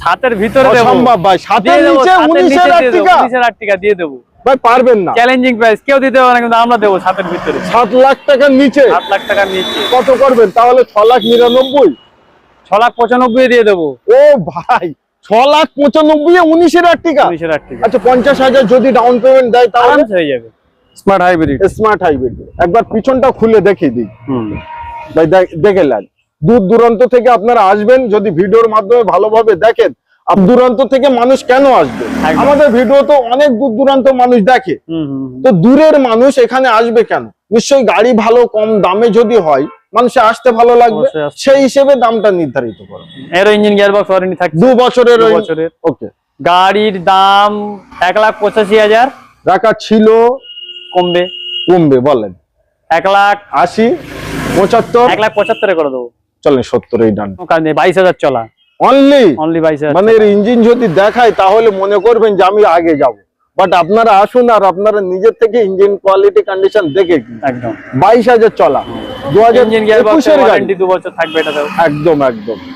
7 এর ভিতরে দেব সম্ভব ভাই, 7 এর নিচে 19 এর টাকা, 19 এর টাকা দিয়ে দেব ভাই পারবেন না, চ্যালেঞ্জিং প্রাইস, কেউ দিতে পারে না, কিন্তু আমরা দেব 7 এর ভিতরে। 7 লাখ টাকার নিচে, 7 লাখ টাকার নিচে কত করবেন তাহলে? 6,99,000, 6,95,000 দিয়ে দেব। ও ভাই 6,95,000 19 এর টাকা। 19 এর টাকা আচ্ছা 50,000 যদি ডাউন পেমেন্ট দেয় তাহলে আরামসে হয়ে যাবে। Smart hybrid, smart hybrid. একবার পিছনটা খুলে দেখিয়ে দিই ভাই, দেখে নেন। দূর দূরান্ত থেকে আপনারা আসবেন, যদি ভিডিওর মাধ্যমে ভালোভাবে দেখেন, দূরান্ত থেকে মানুষ কেন আসবে? আমাদের ভিডিও তো অনেক দূর দূরান্ত মানুষ দেখে, তো দূরের মানুষ এখানে আসবে কেন? নিশ্চয়ই গাড়ি ভালো কম দামে যদি হয় মানুষে আসতে ভালো লাগবে, সেই হিসেবে দামটা নির্ধারিত করা। এর ইঞ্জিন গিয়ারবক্স ওয়ারেন্টি থাকবে 2 বছরের। ওকে। গাড়ির দাম 1,85,000 রাখা ছিল, কমবে বলেন 1,80,000 75 1,75,000 করে দেবো। চলেন 70 এই ডান। 22,000 চলা অনলি 22,000। মানে এর ইঞ্জিন যদি দেখায় তাহলে মনে করবেন যে আমি আগে যাব, বাট আপনারা আসুন আর আপনারা নিজের থেকে ইঞ্জিন কোয়ালিটি কন্ডিশন দেখে একদম 22,000 চলা 2021 এর গাড়ি, 2 বছর থাকবে এটা। একদম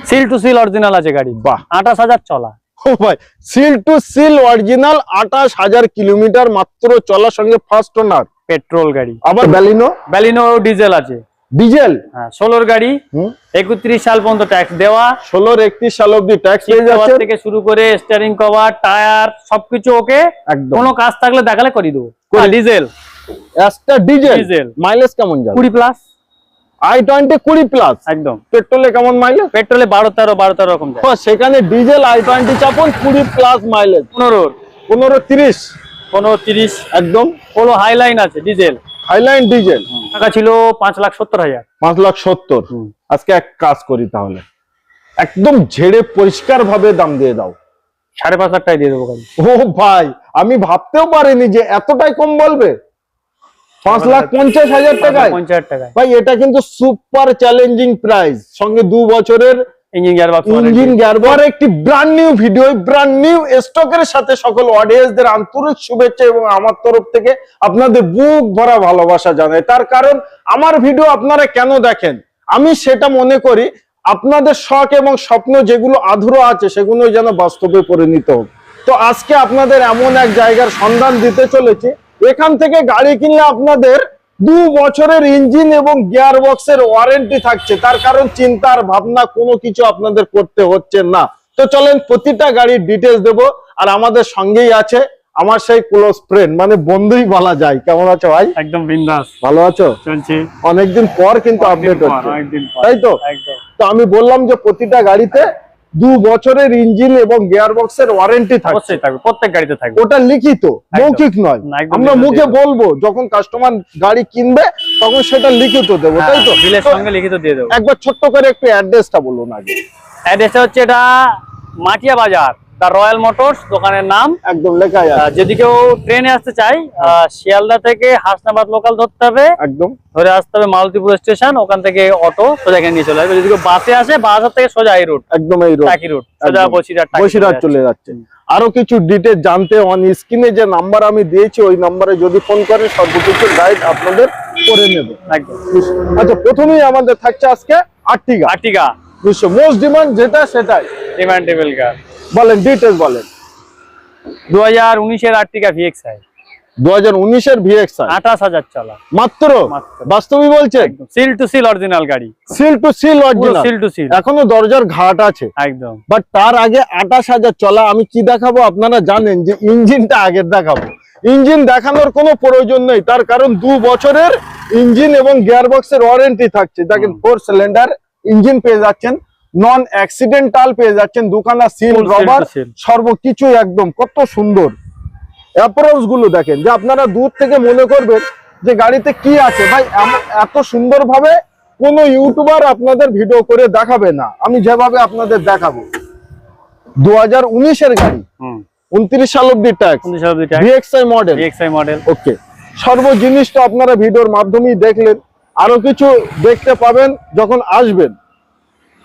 সিল টু সিল অরিজিনাল আছে গাড়ি। বাহ, 28,000 চলা। ও ভাই, seal to seal original, 28,000 kilometre মাত্র চলা, সঙ্গে ফার্স্ট ওনার, পেট্রোল গাড়ি। আবার ব্যালিনো ডিজেল আছে। ডিজেল, হ্যাঁ 16 গাড়ি, 31 সাল পর্যন্ত ট্যাক্স দেওয়া, 16-31 সাল অবধি ট্যাক্স পেয়ে যাচ্ছে, থেকে শুরু করে স্টিয়ারিং কভার, টায়ার সবকিছু ওকে। কোনো কাজ থাকলে দেখালে করে দেবো। ডিজেল, একটা ডিজেল মাইলেজ কেমন যাবে? 20 প্লাস। i20 20 প্লাস একদম। পেট্রোলে কেমন মাইলেজ? পেট্রোলে 12-13 এরকম যায়। সেখানে ডিজেল i20 চাপন 20 প্লাস মাইলেজ, 15-30 একদম। পোলো হাইলাইন আছে ডিজেল, হাইলাইন ডিজেল। টাকা ছিল 5,70,000। 5,70,000। আজকে এক কাজ করি তাহলে, একদম ঝেড়ে পরিষ্কার ভাবে দাম দিয়ে দাও, 5,500 টাকায় দিয়ে দেবো গাড়ি। ও ভাই, আমি ভাবতেও পারিনি যে এতটাই কম বলবে। 5,50,000 টাকায়। 50,000 টাকায় ভাই এটা কিন্তু সুপার চ্যালেঞ্জিং প্রাইস, সঙ্গে 2 বছরের ইঞ্জিন গিয়ারবক্স, একটি brand new video, brand new স্টকের সাথে সকল অডিয়েন্সদের আন্তরিক শুভেচ্ছা এবং আমার তরফ থেকে আপনাদের বুক ভরা ভালোবাসা জানাই। তার কারণ আমার ভিডিও আপনারা কেন দেখেন, আমি সেটা মনে করি আপনাদের শখ এবং স্বপ্ন যেগুলো আধুরো আছে সেগুলো যেন বাস্তবে পরিণত হোক। তো আজকে আপনাদের এমন এক জায়গার সন্ধান দিতে চলেছি, এখান থেকে গাড়ি কিনলে আপনাদের 2 বছরের ইঞ্জিন এবং গিয়ার বক্সের ওয়ারেন্টি থাকছে। তার কারণ চিন্তার ভাবনা কোনো কিছু আপনাদের করতে হচ্ছে না। তো চলেন প্রতিটা গাড়ির ডিটেলস দেব, আর আমাদের সঙ্গেই আছে আমার সেই ক্লোজ ফ্রেন্ড, মানে বন্ধুই বলা যায়। কেমন আছো ভাই? একদম বিন্দাস। ভালো আছো? চলছে। অনেকদিন পর কিন্তু আপডেট হচ্ছে, তাই তো? তো আমি বললাম যে প্রতিটা গাড়িতে 2 বছরের ইঞ্জিন এবং গিয়ার বক্সের ওয়ারেন্টি থাকছে, প্রত্যেক গাড়িতে থাকবে। ওটা লিখিত, মৌখিক নয়। আমরা মুখে বলবো, যখন কাস্টমার গাড়ি কিনবে তখন সেটা লিখিত দেবো, তাই তো? বিলের সঙ্গে লিখিত দিয়ে দেবো। একবার ছোট্ট করে একটু অ্যাড্রেসটা বলুন আগে। অ্যাড্রেসটা হচ্ছে এটা মাটিয়া বাজার, দা রয়্যাল মোটরস দোকানের নাম একদম লেখাই আছে। যদি কেউ ট্রেনে আসতে চায়, শিয়ালদা থেকে হাসনাবাদ লোকাল ধরতে হবে, একদম ধরে আসতে হবে মালতীপুর স্টেশন, ওখান থেকে অটো সোজা এখানে নিয়ে চলে আসবে। যদি কেউ বাসে আসে, বাস থেকে সোজা এই রুট, একদম এই রুট, টাকি রুট, সোজা বসিরহাট চলে যাচ্ছে। আরো কিছু ডিটেইলস জানতে অন স্ক্রিনে যে নাম্বার আমি দিয়েছি ওই নম্বরে যদি ফোন করেন সর্বকিছু গাইড আপনাদের করে নেবে, একদম। আচ্ছা, প্রথমেই আমাদের থাকছে আজকে আর্টিগা মোস্ট ডিমান্ড, যেটা সেটাই ডিমান্ডেবল কার। বলেন ডিটেইলস বলেন। 2019 এর আর্টিগা ভিএক্সআই, 2019 এর ভিএক্সআই, 28,000 চলা মাত্র। বাস্তবই বলছেন? সিল টু সিল অরিজিনাল গাড়ি, seal to seal original, seal to seal, এখনো দরজার ঘাট আছে একদম। বাট তার আগে 28,000 চলা। আমি কি দেখাবো আপনারা জানেন, যে ইঞ্জিনটা আগের দেখাবো। ইঞ্জিন দেখানোর কোনো প্রয়োজন নেই, তার কারণ 2 বছরের ইঞ্জিন এবং গিয়ারবক্সের ওয়ারেন্টি থাকছে। দেখেন 4 সিলিন্ডার ইঞ্জিন পেয়ে যাচ্ছেন, নন অ্যাক্সিডেন্টাল পেয়ে যাচ্ছেন, দুখানা সিল রবার, সর্বকিছু একদম কত সুন্দর। অ্যাপ্রোচ গুলো দেখেন, যে আপনারা দূর থেকে মনে করবেন যে গাড়িতে কি আছে। ভাই এত সুন্দর ভাবে কোন ইউটিউবার আপনাদের ভিডিও করে দেখাবে না, আমি যেভাবে আপনাদের দেখাবো। 2019 এর গাড়ি, 29 সাল অব্দি ট্যাক্স, ভিএক্সআই মডেল, ওকে। সর্ব জিনিসটা আপনারা ভিডিওর মাধ্যমেই দেখলেন, আরো কিছু দেখতে পাবেন যখন আসবেন।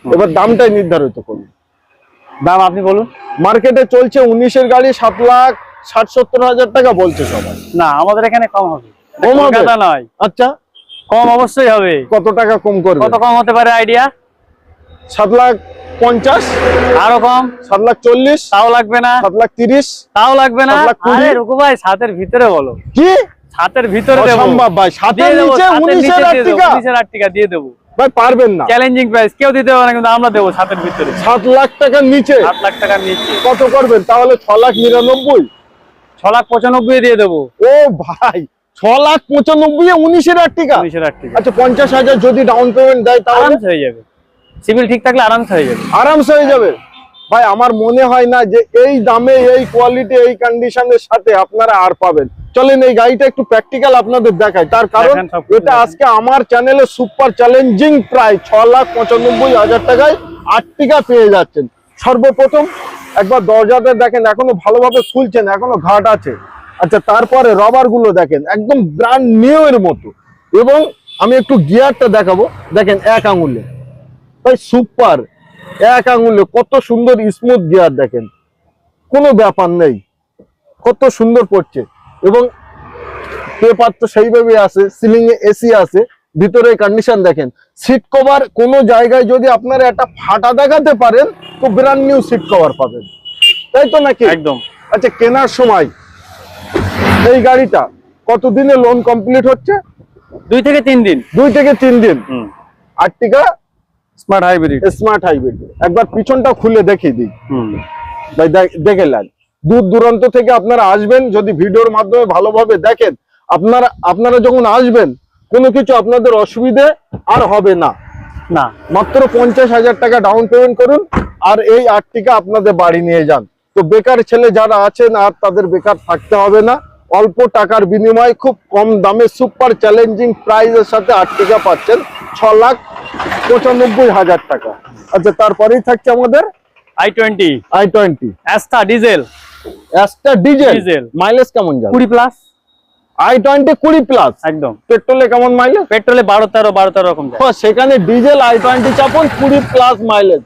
এবার দামটাই নির্ধারিত করুন। দাম আপনি বলুন। মার্কেটে চলছে 19 এর গাড়ি 7,60,70,000 টাকা বলছে সবাই। না, আমাদের এখানে কম হবে। কম হবে নয়? আচ্ছা, কম অবশ্যই হবে। কত টাকা কম করবে? কত কম হতে পারে আইডিয়া? 7,00,000 50, আরো কম 7,40,000, তাও লাগবে না, 7,30,000, তাও লাগবে না। 7,20,000 আরে রুকু ভাই, 7 ভিতরে বলো, কি ছাতের ভিতরে দেবো, অসম্ভব ভাই, 7 দিয়ে এর দেবো, নিচে ছাতের 19,000 নিচে দিয়ে দেবো, টাকা 19,000 টাকা দিয়ে দেবো। ভাই পারবেন না। চ্যালেঞ্জিং প্রাইস, কেউ দিতে পারে না, কিন্তু আমরা দেবো ছাতের ভিতরে। 7 লাখ টাকার নিচে 7 লাখ টাকার নিচে কত করবেন তাহলে? 6,99,000, 6,95,000 দিয়ে দেবো। ও ভাই 6,95,000 19,000 টাকা। 19,000 টাকা আচ্ছা 50,000 যদি ডাউন পেমেন্ট দেয় তাহলে আরামসে হয়ে যাবে, সিভিল ঠিক থাকলে আরামসে হয়ে যাবে। আরামসে হয়ে যাবে। ভাই আমার মনে হয় না যে এই দামে, এই কোয়ালিটি, এই কন্ডিশনের সাথে আপনারা আর পাবেন। চলেন এই গাড়িটা একটু প্র্যাকটিক্যাল আপনাদের দেখাই, তার কারণ দেখেন, সব কিছু এটা দেখেন। আজকে আমার চ্যানেলে সুপার চ্যালেঞ্জিং প্রাইস 6,95,000 টাকায় আর্টিকা পেয়ে যাচ্ছেন। সর্বপ্রথম একবার দরজাতে দেখেন, এখনো ভালোভাবে খুলছেন, এখনো ঘাট আছে। আচ্ছা তারপরে রবার গুলো দেখেন একদম ব্র্যান্ড নিউ এর মতো। এবং আমি একটু গিয়ারটা দেখাবো, দেখেন এক আঙুলে ভাই সুপার, এক আঙুলে কত সুন্দর স্মুথ গিয়ার, দেখেন কোনো ব্যাপার নেই, কত সুন্দর পড়ছে। এবং পেপার তো সেইভাবে আছে, সিলিং এ এসি আছে, ভিতরে কন্ডিশন দেখেন। সিট কভার কোনো জায়গায় যদি আপনারা একটা ফাটা দেখাতে পারেন তো ব্র্যান্ড নিউ সিট কভার পাবেন, তাই তো নাকি? একদম। আচ্ছা কেনার সময় এই গাড়িটা কতদিনে লোন কমপ্লিট হচ্ছে? 2 থেকে 3 দিন। 2 থেকে 3 দিন। আর্টিকা স্মার্ট হাইব্রিড। Smart hybrid. একবার পিছনটা খুলে দেখিয়ে দিই ভাই, দেখে নেন। দূর দূরান্ত থেকে আপনারা আসবেন, যদি ভিডিওর মাধ্যমে ভালোভাবে দেখেন, আপনারা যখন আসবেন কোনো কিছু আপনাদের অসুবিধে আর হবে না। না, মাত্র 50,000 টাকা ডাউন পেমেন্ট করুন আর এই আর্টিকা আপনাদের বাড়ি নিয়ে যান। তো বেকার ছেলে যারা আছেন আর তাদের বেকার থাকতে হবে না। অল্প টাকার বিনিময়ে খুব কম দামে সুপার চ্যালেঞ্জিং প্রাইজের সাথে আর্টিকা পাচ্ছেন 6,95,000 টাকা। আচ্ছা তারপরেই থাকছে আমাদের i20 Astra diesel. Astra diesel, mileage কেমন যাবে? 20 প্লাস। i20 20 প্লাস একদম। পেট্রোলে কেমন মাইলেজ? পেট্রোলে 12-13 এরকম যায়। সেখানে ডিজেল i20 চাপুন 20 প্লাস মাইলেজ।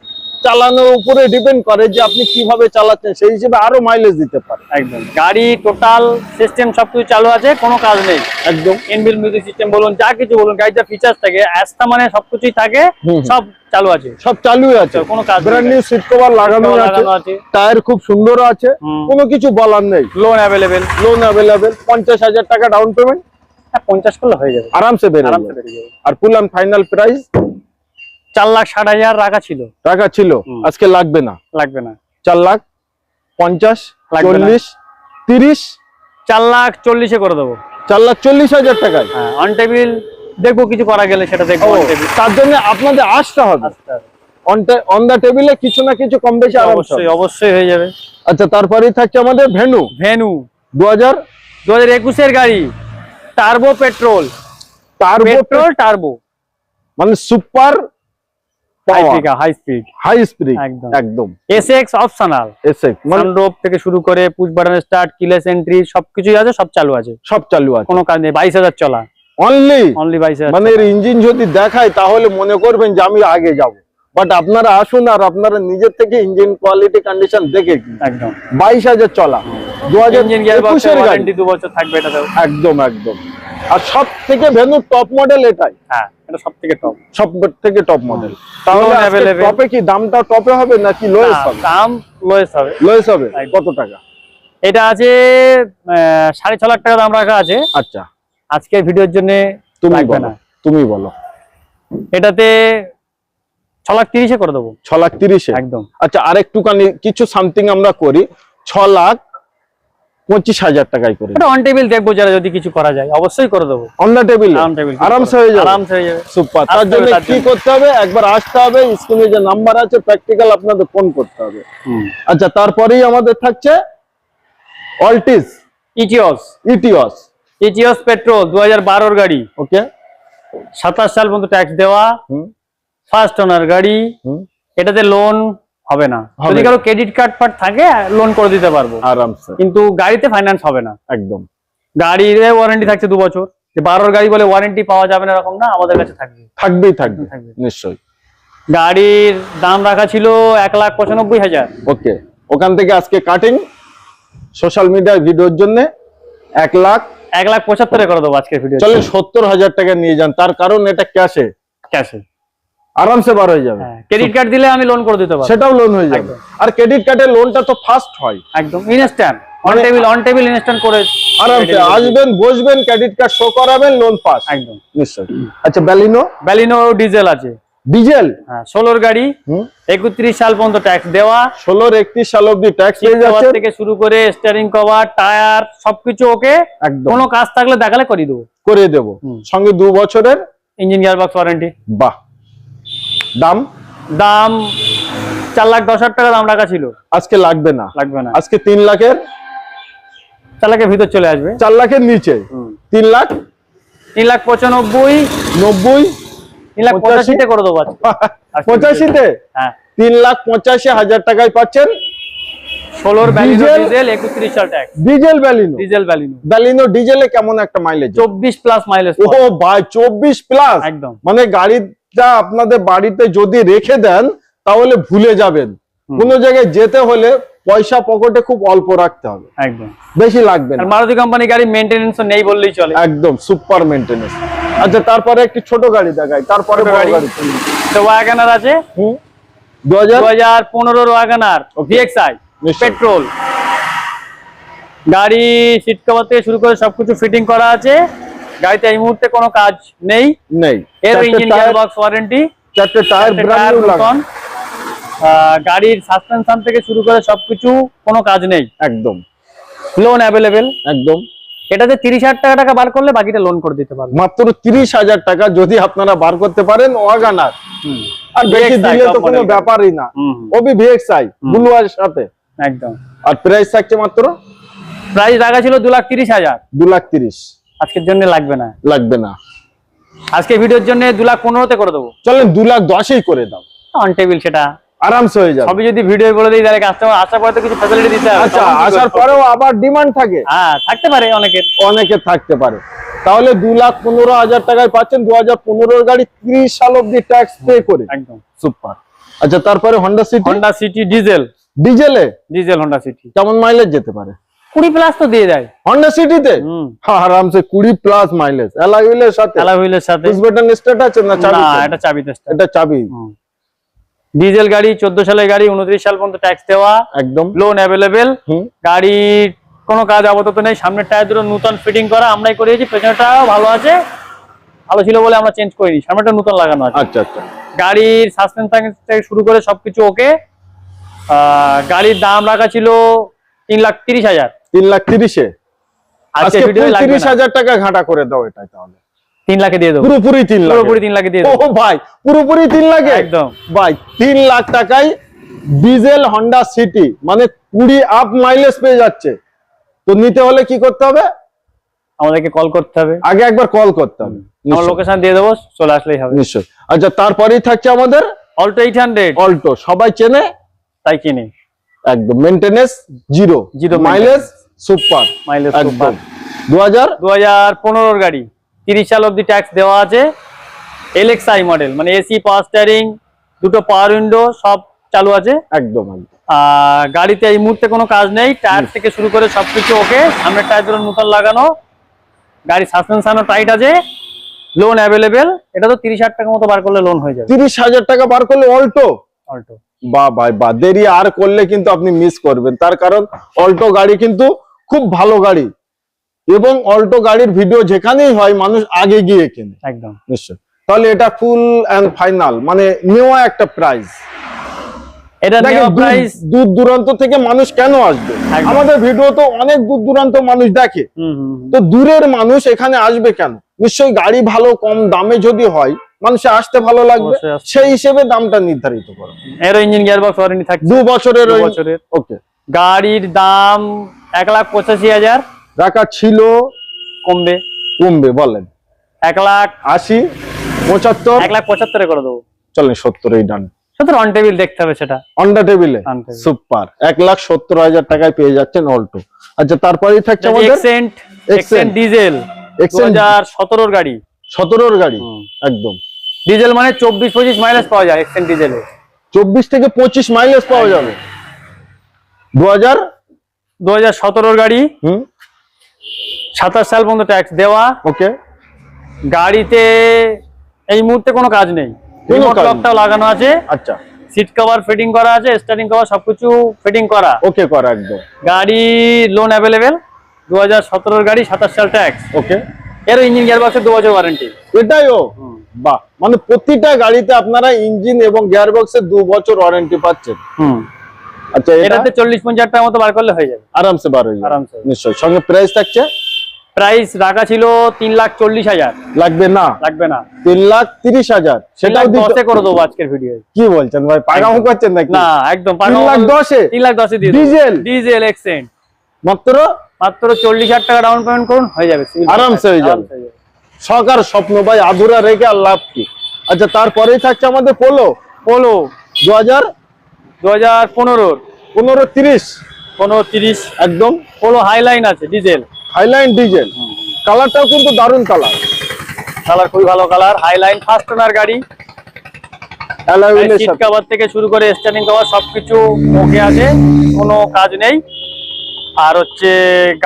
চালানোর উপরে ডিপেন্ড করে যে আপনি কিভাবে চালাচ্ছেন, সেই হিসেবে আরো মাইলেজ দিতে পারে। একদম, গাড়ি টোটাল সিস্টেম সবকিছু চালু আছে, কোনো কাজ নেই। একদম ইনবিল্ট মিউজিক সিস্টেম বলুন, যা কিছু বলুন, গাড়ির যা ফিচার্স থাকে অ্যাস্টা মানে সবকিছুই থাকে, সব চালু আছে, সব চালুই আছে, কোনো কাজ নেই। ব্র্যান্ড নিউ সিট কভার লাগানো আছে, টায়ার খুব সুন্দর আছে, কোনো কিছু বলার নেই। Loan available. 50,000 টাকা ডাউন পেমেন্ট, 50 করলে হয়ে যাবে, আরামসে বেরিয়ে আরামসে যাবে। বেরিয়ে যাবে। আর ফুল অ্যান্ড ফাইনাল প্রাইস 4,60,000 রাখা ছিল, টাকা ছিল, আজকে লাগবে না, লাগবে না। 4,50,000, লাগবে না। 40, 30, 4,40,000 করে দেবো। 4,40,000 টাকায়। হ্যাঁ, অন টেবিল দেখবো, কিছু করা গেলে সেটা দেখবো। ও, on table। তার জন্য আপনাদের আসতে হবে। অন দা টেবিলে কিছু না কিছু কম বেশি অবশ্যই অবশ্যই হয়ে যাবে। আচ্ছা তারপরেই থাকছে আমাদের ভেনু 2021 এর গাড়ি, টার্বো পেট্রোল, টার্বো মানে সুপার হাই স্পিড, একদম এসএক্স অপশনাল। সানরুফ থেকে শুরু করে push button start, keyless entry সবকিছুই আছে, সব চালু আছে, কোনো কাজ নেই। 22,000 চলা, অনলি 22,000। মানে এর ইঞ্জিন যদি দেখায় তাহলে মনে করবেন যে আমি আগে যাব, বাট আপনারা আসুন আর আপনারা নিজের থেকে ইঞ্জিন কোয়ালিটি কন্ডিশন দেখে একদম 22,000 চলা, 2021 এর গাড়ি, 2 বছর থাকবে এটাতেও। একদম। আর সব থেকে ভেনু টপ মডেল এটাই। হ্যাঁ, এটা সব থেকে টপ মডেল। তাহলে টপে কি দামটা টপে হবে নাকি লোয়েস্ট হবে? দাম লোয়েস্ট হবে। কত টাকা? এটা আছে 6.5 লাখ টাকা দাম রাখা আছে। আচ্ছা, আজকের ভিডিওর জন্য তুমি বলো। এটাতে 6,30,000 করে দেবো। 6,30,000 একদম। আচ্ছা আরেকটুখানি কিছু সামথিং আমরা করি, 6,25,000 টাকায় করি। এটা অন টেবিল দেখবো, যারা যদি কিছু করা যায় অবশ্যই করে দেবো। অন দা টেবিল আরামসে হয়ে যাবে, সুপার। তার জন্য কি করতে হবে? একবার আসতে হবে, স্ক্রিনে যে নাম্বার আছে প্র্যাকটিক্যাল আপনাদের ফোন করতে হবে। আচ্ছা তারপরেই আমাদের থাকছে অল্টিস ইটিওস পেট্রোল 2012 এর গাড়ি। ওকে, 27 সাল পর্যন্ত ট্যাক্স দেওয়া, ফার্স্ট ওনার গাড়ি। এটাতে লোন হবে না, যদি কারো ক্রেডিট কার্ড থাকে লোন করে দিতে পারবো আরামসে, কিন্তু গাড়িতে ফাইন্যান্স হবে না। একদম। গাড়ির ওয়ারেন্টি থাকছে 2 বছর। যে 12 গাড়ি বলে ওয়ারেন্টি পাওয়া যাবে না এরকম না, আমাদের কাছে থাকবে নিশ্চয়ই। গাড়ির দাম রাখা ছিল 1,95,000। ওকে, ওখান থেকে আজকে কাটিং সোশ্যাল মিডিয়া ভিডিওর জন্য 1,75,000 করে দেবো আজকের ভিডিও। চলে 70,000 টাকা নিয়ে যান, তার কারণ এটা ক্যাশে আরামসে বার হয়ে যাবে। ক্রেডিট কার্ড দিলে আমি লোন করে দিতে পারবো, সেটাও লোন হয়ে যাবে। আর ক্রেডিট কার্ডের লোনটা তো ফাস্ট হয়, একদম ইনস্ট্যান্ট, অন টেবিল ইনস্ট্যান্ট করে আরামসে আসবেন, বসবেন, ক্রেডিট কার্ড শো করাবেন, লোন পাস একদম নিশ্চয়। আচ্ছা, ব্যালিনো ডিজেল আছে, ডিজেল, হ্যাঁ 16 গাড়ি, 31 সাল পর্যন্ত ট্যাক্স দেওয়া, 16-31 সাল অবধি ট্যাক্স পেয়ে যাচ্ছে থেকে শুরু করে স্টিয়ারিং কভার, টায়ার সবকিছু ওকে, একদম কোনো কাজ থাকলে দেখালে করে দেবো, সঙ্গে 2 বছরের ইঞ্জিন গিয়ারবক্স ওয়ারেন্টি। বাহ। দাম 4,10,000 টাকা দাম রাখা ছিল, আজকে লাগবে না, আজকে 3 লাখের 4 লাখের ভিতর চলে আসবে, 4 লাখের নিচে 3 লাখ 3,95,000 90 3,85,000 করে দেবো। 85-তে হ্যাঁ 3,85,000 টাকায় পাচ্ছেন 16 ব্যালিনো ডিজেল, 31 সাল ট্যাক্স, ডিজেল ব্যালিনো ডিজেলে কেমন একটা মাইলেজ? 24 plus mileage. ও ভাই 24 প্লাস, একদম মানে গাড়িটা আপনাদের বাড়িতে যদি রেখে দেন তাহলে ভুলে যাবেন। কোনো জায়গায় যেতে হলে পয়সা পকেটে খুব অল্প রাখতে হবে, একদম বেশি লাগবে না। আর মারুতি কোম্পানি গাড়ি মেইনটেনেন্স নেই বললেই চলে, একদম সুপার মেইনটেনেন্স। আচ্ছা, তারপরে একটি ছোট গাড়ি দেখাই, তারপরে বড় গাড়ি। তো ওয়াগনার আছে 2015 ওয়াগনার ভিএক্সআই পেট্রোল গাড়ি, সিট কভার থেকে শুরু করে সবকিছু ফিটিং করা আছে। গাড়িতে এই মুহূর্তে কোনো কাজ নেই, এর ইঞ্জিন গিয়ারবক্স ওয়ারেন্টি, 4টে টায়ার ব্র্যান্ড নিউ লাগানো, গাড়ির সাসপেনশন থেকে শুরু করে সবকিছু কোনো কাজ নেই, একদম লোন অ্যাভেলেবেল। একদম এটাতে 30,000 টাকা বার করলে বাকিটা লোন করে দিতে পারবে, মাত্র 30,000 টাকা যদি আপনারা বার করতে পারেন ওয়াগনার। আর বেশি দিলে তো কোনো ব্যাপারই না, ওবি ভিএক্সআই ব্লুয়ার সাথে একদম। আর প্রাইস থাকছে মাত্র, প্রাইস রাখা ছিল 2,30,000, 2,30,000 আজকের জন্য লাগবে না, আজকে ভিডিওর জন্য 2,15,000 করে দেবো। চলেন 2,10,000 করে দাও, অন টেবিল সেটা আরামসে হয়ে যাবে। সবই যদি ভিডিও বলে দিই তাহলে কাস্টমার আসার পরে তো কিছু ফ্যাসিলিটি দিতে হবে। আচ্ছা, আসার পরেও আবার ডিমান্ড থাকে, হ্যাঁ থাকতে পারে, অনেকের থাকতে পারে। তাহলে 2,15,000 টাকায় পাচ্ছেন 2015 গাড়ি, 30 সাল অবধি ট্যাক্স পে করে, একদম সুপার। আচ্ছা, তারপরে Honda city diesel Honda city কেমন মাইলেজ যেতে পারে? 20 প্লাস তো দিয়ে দেয় হোন্ডা সিটিতে, আরামসে 20 প্লাস মাইলেজ, অ্যালয় হুইলের সাথে, পুশ বাটন স্টার্ট আছে না? চাবি, এটা চাবিতে, এটা চাবি। ডিজেল গাড়ি, 14 সালের গাড়ি, 29 সাল পর্যন্ত ট্যাক্স দেওয়া, একদম লোন অ্যাভেলেবেল। গাড়ির কোনো কাজ আপাতত নেই, সামনের টায়ার দুটো নতুন ফিটিং করা আমরাই করিয়েছি, পেছনেরটাও ভালো আছে, ভালো ছিল বলে আমরা চেঞ্জ করিনি, সামনেটা নতুন লাগানো আছে। আচ্ছা আচ্ছা, গাড়ির সাসপেনশন থেকে শুরু করে সবকিছু ওকে। গাড়ির দাম রাখা ছিল 3,30,000, 3,30,000 আজকে 30,000 টাকা ঘাটা করে দাও এটা, তাহলে 3 লাখে দিয়ে দেবো, পুরোপুরি 3 লাখ, পুরোপুরি 3 লাখে দিয়ে দেবো। ও ভাই, পুরোপুরি 3 লাখে একদম ভাই, 3 লাখ টাকায় ডিজেল হোন্ডা সিটি, মানে 20 আপ মাইলেজ পেয়ে যাচ্ছে। তো নিতে হলে কি করতে হবে? আমাদেরকে কল করতে হবে, আগে একবার কল করতে হবে, আমার লোকেশন দিয়ে দেবো, চলে আসলেই হবে নিশ্চয়। আচ্ছা, তারপরেই থাকছে আমাদের অল্টো 800, অল্টো সবাই চেনে, তাই কিনি, একদম maintenance zero, mileage super, mileage super. 2015 গাড়ি, 30 সাল অবধি ট্যাক্স দেওয়া আছে, এলএক্সআই মডেল, মানে এসি, পাওয়ার স্টিয়ারিং, দুটো পাওয়ার উইন্ডো সব চালু আছে, একদম। গাড়িতে এই মুহূর্তে কোনো কাজ নেই, টায়ার থেকে শুরু করে সবকিছু ওকে, সামনের টায়ার দুটো নতুন লাগানো, গাড়ি সাসপেনশনও টাইট আছে, লোন অ্যাভেলেবেল। এটা তো 30,000 টাকা মতো বার করলে লোন হয়ে যাবে, 30,000 টাকা বার করলে অল্টো। বাহ ভাই বাহ, দেরি আর করলে কিন্তু আপনি মিস করবেন, তার কারণ অল্টো গাড়ি কিন্তু খুব ভালো গাড়ি, এবং অল্টো গাড়ির ভিডিও যেখানেই হয় মানুষ আগে গিয়ে কেনে, একদম নিশ্চয়। তাহলে এটা ফুল এন্ড ফাইনাল, মানে নেওয়া একটা প্রাইস। এটা নেওয়া প্রাইস, দূর দূরান্ত থেকে মানুষ কেন আসবে? আমাদের ভিডিও তো অনেক দূর দূরান্ত মানুষ দেখে, তো দূরের মানুষ এখানে আসবে কেন? নিশ্চয়ই গাড়ি ভালো, কম দামে যদি হয় মানুষে আসতে ভালো লাগবে, সেই হিসেবে দামটা নির্ধারিত করো। এর ইঞ্জিন গিয়ারবক্স ওয়ারেন্টি থাকছে 2 বছরের। ওকে। গাড়ির দাম 1,85,000 রাখা ছিল, কমবে বলেন 1,80,000, 75, 1,75,000 করে দেবো। চলেন 70 এই ডান, 70 অন টেবিল দেখতে হবে, সেটা অন টেবিলে সুপার। 1,70,000 টাকায় পেয়ে যাচ্ছেন অল্টো। আচ্ছা, তারপরেই থাকছে আমাদের এক্সেন্ট ডিজেল, 2017 গাড়ি, 17 গাড়ি, একদম ডিজেল, মানে 24-25 মাইলেজ পাওয়া যায় এক্সেন্ট ডিজেলে, 24 থেকে 25 মাইলেজ পাওয়া যাবে। 2017 গাড়ি, 27 সাল পর্যন্ত ট্যাক্স দেওয়া, ওকে। গাড়িতে এই মুহূর্তে কোনো কাজ নেই, রিমোট লকটাও লাগানো আছে। আচ্ছা, সিট কভার ফিটিং করা আছে, স্টার্টিং কভার সবকিছু ফিটিং করা। ওকে করা একদম। গাড়ি লোন অ্যাভেলেবেল, 2017 গাড়ি, 27 সাল ট্যাক্স। ওকে, এর ইঞ্জিন গিয়ারবক্সের 2 বছর ওয়ারেন্টি। এটাইও বাহ, মানে প্রতিটা গাড়িতে আপনারা ইঞ্জিন এবং গিয়ারবক্সের 2 বছর ওয়ারেন্টি পাচ্ছেন। আচ্ছা, এটাতে 40-50 টাকার মতো বার করলে হয়ে যাবে, আরামসে বার হয়ে যাবে। আরামসে। নিশ্চয়ই। সঙ্গে প্রাইস থাকছে? প্রাইস রাখা ছিল 3,40,000। লাগবে না? লাগবে না, 3,30,000। সেটাও 10 করে দেবো আজকের ভিডিও। কি বলছেন ভাই, পাগামো করছেন নাকি? না, একদম 3,10,000? 3,10,000 দিয়ে ডিজেল? ডিজেল এক্সেন্ট মাত্র 40,000 টাকা ডাউন পেমেন্ট করুন, হয়ে যাবে, আরামসে হয়ে যাবে। সরকার স্বপ্ন ভাই আধুরা রেখে আর লাভ কি। আচ্ছা, তারপরেই থাকছে আমাদের পোলো। 2015 15-30 একদম। পোলো হাইলাইন আছে, ডিজেল, হাইলাইন ডিজেল। কালারটাও কিন্তু দারুণ কালার, খুবই ভালো কালার। হাইলাইন ফার্স্ট ওনার গাড়ি, অ্যালয় হুইলের সিট সাথে। কভার থেকে শুরু করে স্টার্টিং কভার সবকিছু ওকে আছে, কোনো কাজ নেই। আর হচ্ছে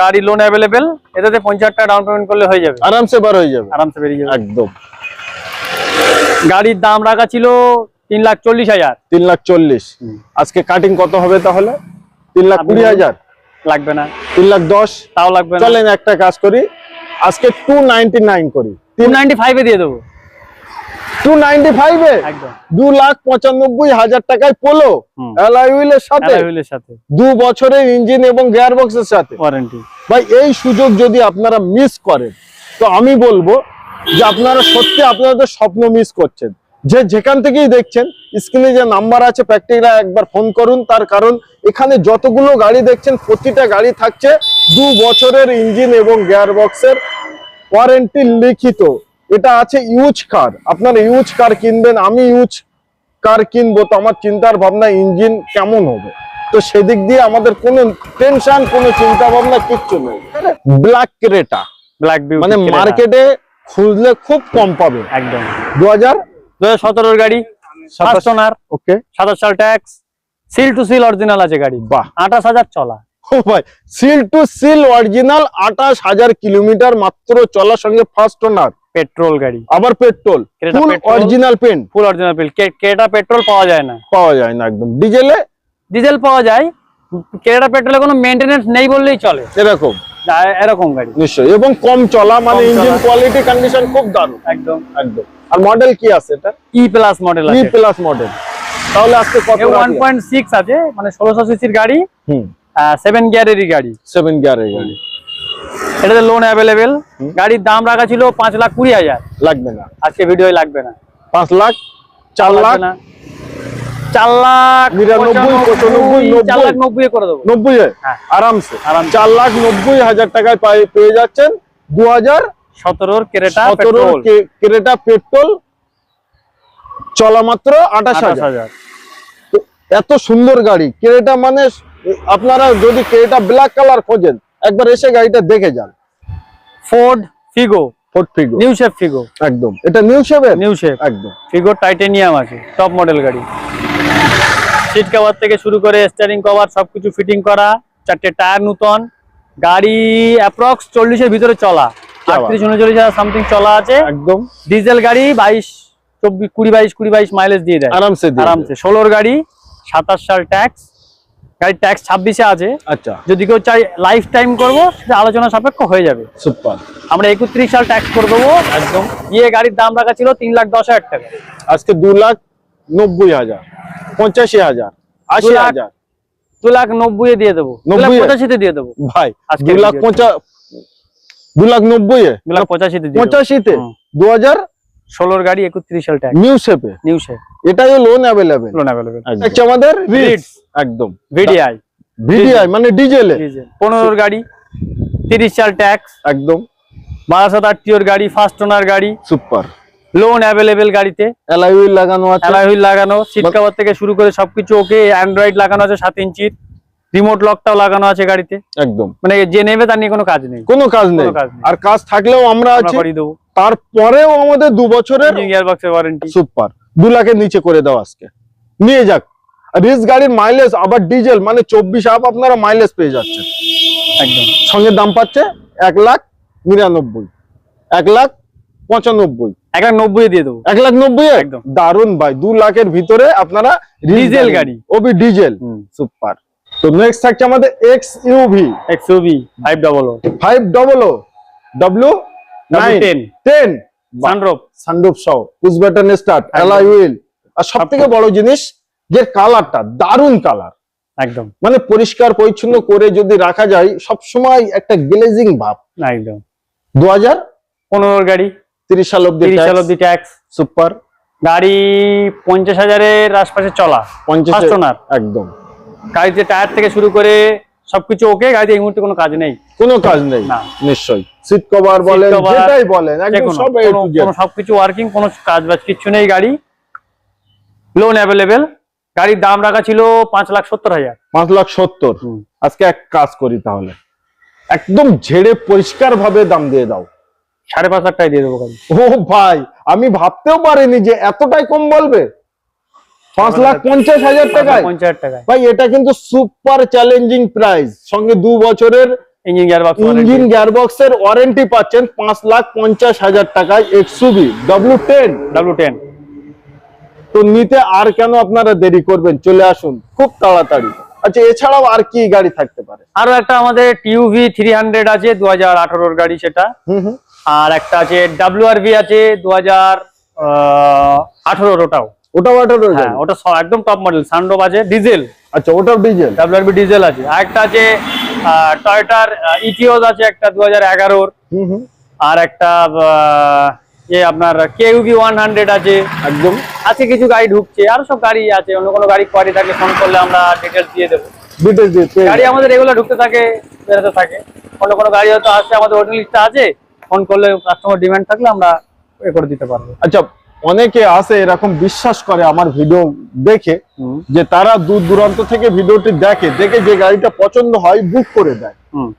গাড়ি লোন অ্যাভেলেবেল, এটাতে 50 টাকা ডাউন পেমেন্ট করলে হয়ে যাবে, আরামসে বার হয়ে যাবে, আরামসে বেরিয়ে যাবে একদম। গাড়ির দাম রাখা ছিল 3,40,000। 3,40,000। আজকে কাটিং কত হবে তাহলে? 3,20,000? লাগবে না। 3,10,000? তাও লাগবে না। চলেন একটা কাজ করি, আজকে 299 করি। 295 এ দিয়ে দেবো। 295 এ একদম 2,95,000 টাকায় পোলো অ্যালয় হুইলের সাথে, 2 বছরের ইঞ্জিন এবং গিয়ারবক্সের সাথে ওয়ারেন্টি। ভাই এই সুযোগ যদি আপনারা মিস করেন, তো আমি বলবো যে আপনারা সত্যি আপনাদের স্বপ্ন মিস করছেন। যে যেখান থেকেই দেখছেন, স্ক্রিনে যে নাম্বার আছে প্র্যাকটিক্যালি একবার ফোন করুন। তার কারণ এখানে যতগুলো গাড়ি দেখছেন প্রতিটা গাড়ি থাকছে 2 বছরের ইঞ্জিন এবং গিয়ারবক্সের ওয়ারেন্টি লিখিত। এটা আছে ইউজ কার, আপনারা ইউজ কার কিনবেন, আমি ইউজ কার কিনবো, তো আমার চিন্তার ভাবনা ইঞ্জিন কেমন হবে, তো সেদিক দিয়ে আমাদের কোনো টেনশন, কোনো চিন্তা ভাবনা কিচ্ছু নেই। ব্ল্যাক ক্রেটা, ব্ল্যাক বিউটি, মানে মার্কেটে খুঁজলে খুব কম পাবে। একদম 2017 গাড়ি, ফার্স্ট ওনার, ওকে, 27 সাল tax, seal to seal original আছে গাড়ি। বাহ, 28,000 চলা। ও ভাই, seal to seal original, 28,000 kilometre মাত্র চলার, সঙ্গে ফার্স্ট ওনার, পেট্রোল গাড়ি, আবার petrol, full original paint, full original paint. কেটা পেট্রোল পাওয়া যায় না, একদম। ডিজেল পাওয়া যায়, কেটা পেট্রোলে কোনো মেইনটেনেন্স নেই বললেই চলে, এরকম গাড়ি নিশ্চয়ই, এবং কম চলা, মানে ইঞ্জিন কোয়ালিটি কন্ডিশন খুব দারুণ, একদম একদম। আর মডেল কি আছে এটা? ই প্লাস মডেল আছে, ই প্লাস মডেল। তাহলে আজকে কত? 1.6 আছে, মানে 1600 সিসির গাড়ি, 7 গিয়ারেরই গাড়ি, 7 গিয়ারের গাড়ি। এটাতে লোন অ্যাভেলেবেল। গাড়ির দাম রাখা ছিল 5,20,000। লাগবে না আজকে ভিডিও লাগবে না। 5 লাখ, 4 লাখ না, 4 লাখ 99, 90 করে দেবো। 90 এ আরামসে 4,90,000 টাকায় পেয়ে যাচ্ছেন 2017 ক্রেটা পেট্রোল, চলা মাত্র 28,000। এত সুন্দর গাড়ি ক্রেটা, মানে আপনারা যদি ক্রেটা ব্ল্যাক কালার খোঁজেন, একবার এসে গাড়িটা দেখে যান। Ford Figo, new shape Figo, একদম। এটা নিউ শেপ একদম। ফিগো টাইটেনিয়াম আছে, টপ মডেল গাড়ি। সিট কভার থেকে শুরু করে স্টিয়ারিং কভার সবকিছু ফিটিং করা, 4টে টায়ার নতুন। গাড়ি অ্যাপ্রক্স 40 এর ভিতরে চলা, 38-39 সামথিং চলা আছে, একদম। ডিজেল গাড়ি 20-22 মাইলেজ দিয়ে দেয় আরামসে। 16 গাড়ি, 27 সাল ট্যাক্স, গাড়ি ট্যাক্স 26 এ আছে। আচ্ছা, যদি কেউ চাই লাইফ টাইম করবো, সেটা আলোচনা সাপেক্ষ হয়ে যাবে। সুপার। আমরা 31 সাল ট্যাক্স করে দেবো একদম। গিয়ে গাড়ির দাম রাখা ছিল 3,10,000 টাকা, আজকে 2,90,000, 85,000, 80,000, 2,90,000 এ দিয়ে দেবো, 2,85,000 তে দিয়ে দেবো ভাই। 2,90,000 85 তে 2016 গাড়ি, 31 সাল ট্যাক্স, নিউ শেপে। এটাই লোন অ্যাভেলেবেল। আচ্ছা, আমাদের রিটস একদম ভিডিআই মানে ডিজেলে 15 গাড়ি, 30 সাল ট্যাক্স, একদম। 12 আরটিওর গাড়ি, ফার্স্ট ওনার গাড়ি, সুপার। লোন অ্যাভেলেবেল গাড়িতে, অ্যালয় হুইল লাগানো আছে, সিট কভার থেকে শুরু করে সবকিছু ওকে। অ্যান্ড্রয়েড লাগানো আছে 7 ইঞ্চির, রিমোট লকটাও লাগানো আছে গাড়িতে, একদম। মানে যে নেবে তার নিয়ে কোনো কাজ নেই, আর কাজ থাকলেও আমরা আছি, তারপরেও আমাদের 2 বছরের গিয়ারবক্সের ওয়ারেন্টি, সুপার। 2 লাখের নিচে করে দাও আজকে, নিয়ে যাক। রিস গাড়ির মাইলেজ আবার ডিজেল, মানে 24 আপ আপনারা মাইলেজ পেয়ে যাচ্ছেন, একদম। সঙ্গে দাম পাচ্ছে 1,99,000, 1,95,000, 1,90,000 দিয়ে দেবো। 1,90,000 একদম দারুন ভাই, 2 লাখের ভিতরে আপনারা ডিজেল গাড়ি, ওবি ডিজেল, সুপার। তো নেক্সট থাকছে আমাদের এক্সইউভি 500 W10 সানরুফ সহ, push button start, alloy wheel, আর সবথেকে বড় জিনিস যে কালারটা দারুন কালার, একদম মানে পরিষ্কার পরিচ্ছন্ন করে যদি রাখা যায় সব সময় একটা গ্লেজিং ভাব। একদম 2015 গাড়ি, 30 সাল অবধি ট্যাক্স, সুপার গাড়ি 50,000-এর আশপাশে চলা, 50 ওনার একদম। গাড়িতে টায়ার থেকে শুরু করে সবকিছু ওকে, গাড়িতে এই মুহূর্তে কোনো কাজ নেই, কোনো কাজ নেই না নিশ্চয়ই, সিট কভার বলেন যেটাই বলেন একদম সব সবকিছু ওয়ার্কিং, কোনো কাজ বাজ কিছু নেই। গাড়ি লোন অ্যাভেলেবেল, গাড়ির দাম রাখা ছিল 5,70,000। 5,70,000। আজকে এক কাজ করি তাহলে, একদম ঝেড়ে পরিষ্কার ভাবে দাম দিয়ে দাও, 5,500,000 টাকায় দিয়ে দেবো গাড়ি। ও ভাই, আমি ভাবতেও পারিনি যে এতটাই কম বলবে। 5,50,000 টাকায় 50,000 টাকায় ভাই, এটা কিন্তু সুপার চ্যালেঞ্জিং প্রাইস, সঙ্গে 2 বছরের ইঞ্জিন গিয়ারবক্সের ওয়ারেন্টি পাচ্ছেন 5,50,000 টাকায় এক্সইউভি W10। তো নিতে আর কেন আপনারা দেরি করবেন, চলে আসুন খুব তাড়াতাড়ি। আচ্ছা, এছাড়াও আর কি গাড়ি থাকতে পারে? আরো একটা আমাদের TUV 300 আছে 2018-র গাড়ি, সেটা। আর একটা আছে WRV আছে 2018-র, ওটাও 18-র, হ্যাঁ ওটা একদম টপ মডেল। সানরুফ আছে, ডিজেল। আচ্ছা, ওটাও ডিজেল, WRV ডিজেল আছে। আর একটা আছে টয়োটার ইটিওস আছে একটা 2011-র। আর একটা আপনার KUV 100 আছে একদম। আছে, কিছু গাড়ি ঢুকছে, আর সব গাড়ি আছে। অন্য কোনো গাড়ি কোয়ারি থাকলে ফোন করলে আমরা ডিটেলস দিয়ে দেবো। গাড়ি আমাদের এগুলো ঢুকতে থাকে, বেরোতে থাকে। অন্য কোনো গাড়ি হয়তো আসছে, আমাদের ওয়েটিং লিস্টে আছে, ফোন করলে কাস্টমার ডিমান্ড থাকলে আমরা এ করে দিতে পারবো। আচ্ছা, অনেকে আছে এরকম বিশ্বাস করে আমার ভিডিও দেখে, যে তারা দূর দূরান্ত থেকে ভিডিওটি দেখে যে গাড়িটা পছন্দ হয় বুক করে দেয়।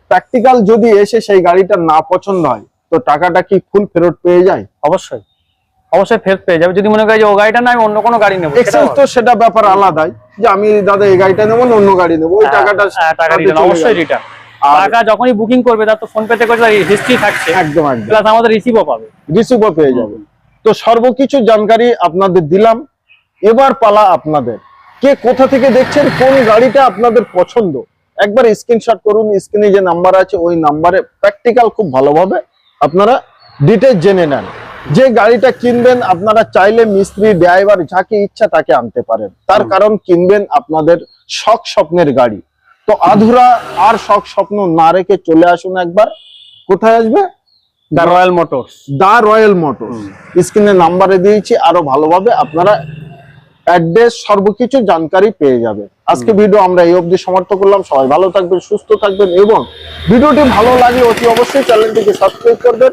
প্র্যাকটিক্যাল যদি এসে সেই গাড়িটা না পছন্দ হয়, তো টাকাটা কি ফুল ফেরত পেয়ে যায়? অবশ্যই ফেরত পেয়ে যাবে। যদি মনে করে যে ও গাড়িটা না, আমি অন্য কোনো গাড়ি নেবো, এক্সচেঞ্জ তো সেটা ব্যাপার আলাদাই, যে আমি দাদা এই গাড়িটা নেবো না অন্য গাড়ি নেবো, ওই টাকাটা অবশ্যই রিটার্ন। টাকা যখনই বুকিং করবে তার তো ফোন পেতে করে হিস্ট্রি থাকছে, একদম প্লাস আমাদের রিসিভও পেয়ে যাবে। তো সর্বকিছু জানকারি আপনাদের দিলাম। এবার পালা আপনাদের, কে কোথা থেকে দেখছেন, কোন গাড়িটা আপনাদের পছন্দ, একবার স্ক্রিনশট করুন। স্ক্রিনে যে নাম্বার আছে ওই নাম্বারে প্র্যাকটিক্যাল খুব ভালোভাবে আপনারা ডিটেইলস জেনে নেন। যে গাড়িটা কিনবেন আপনারা চাইলে মিস্ত্রি, ড্রাইভার যাকে ইচ্ছা তাকে আনতে পারেন, তার কারণ কিনবেন আপনাদের শখ স্বপ্নের গাড়ি। তো আধুরা আর শখ স্বপ্ন না রেখে চলে আসুন একবার। কোথায় আসবে? দা রয়্যাল মোটরস। স্ক্রিনে নাম্বারে দিয়েছি, আরো ভালোভাবে আপনারা অ্যাড্রেস সর্বকিছু জানকারি পেয়ে যাবে। আজকে ভিডিও আমরা এই অবধি সমাপ্ত করলাম। সবাই ভালো থাকবেন, সুস্থ থাকবেন, এবং ভিডিওটি ভালো লাগলে অতি অবশ্যই চ্যানেলটিকে সাবস্ক্রাইব করবেন।